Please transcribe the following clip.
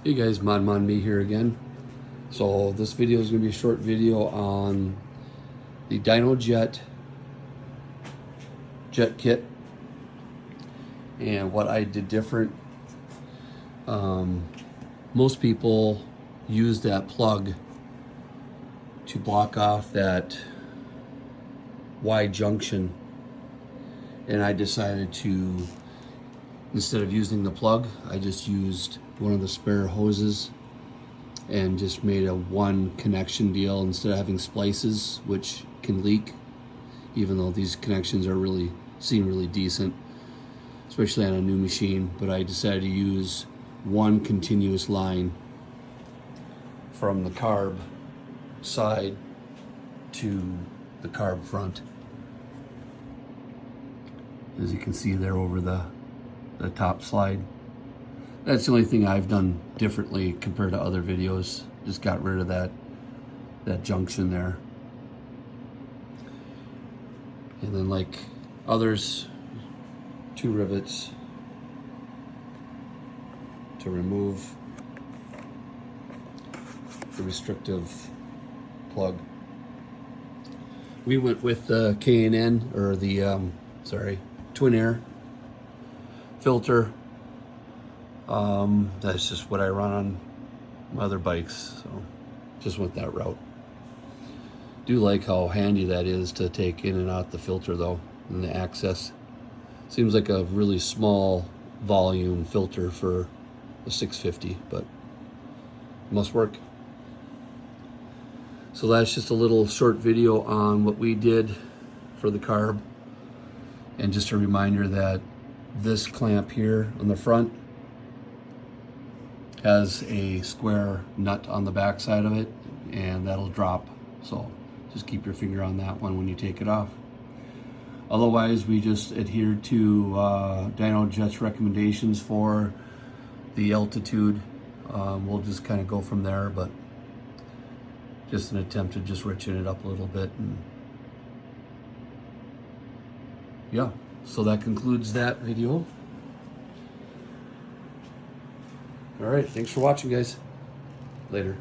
Hey guys, Me here again. So this video is going to be a short video on the Dynojet jet kit and what I did different. Most people use that plug to block off that Y junction, and I decided to, instead of using the plug, I just used one of the spare hoses and just made a one connection deal instead of having splices, which can leak, even though these connections seem really decent, especially on a new machine. But I decided to use one continuous line from the carb side to the carb front. As you can see there over the top slide. That's the only thing I've done differently compared to other videos. Just got rid of that junction there. And then, like others, 2 rivets to remove the restrictive plug. We went with the K&N, or the Twin Air filter. That's just what I run on my other bikes, so just went that route. Do like how handy that is to take in and out the filter though, and the access. Seems like a really small volume filter for a 650, but must work. So that's just a little short video on what we did for the carb, and just a reminder that this clamp here on the front has a square nut on the back side of it, and that'll drop, so just keep your finger on that one when you take it off. Otherwise, we just adhered to Dynojet's recommendations for the altitude. We'll just kind of go from there, but just an attempt to just richen it up a little bit. And yeah, so that concludes that video. All right, thanks for watching, guys. Later.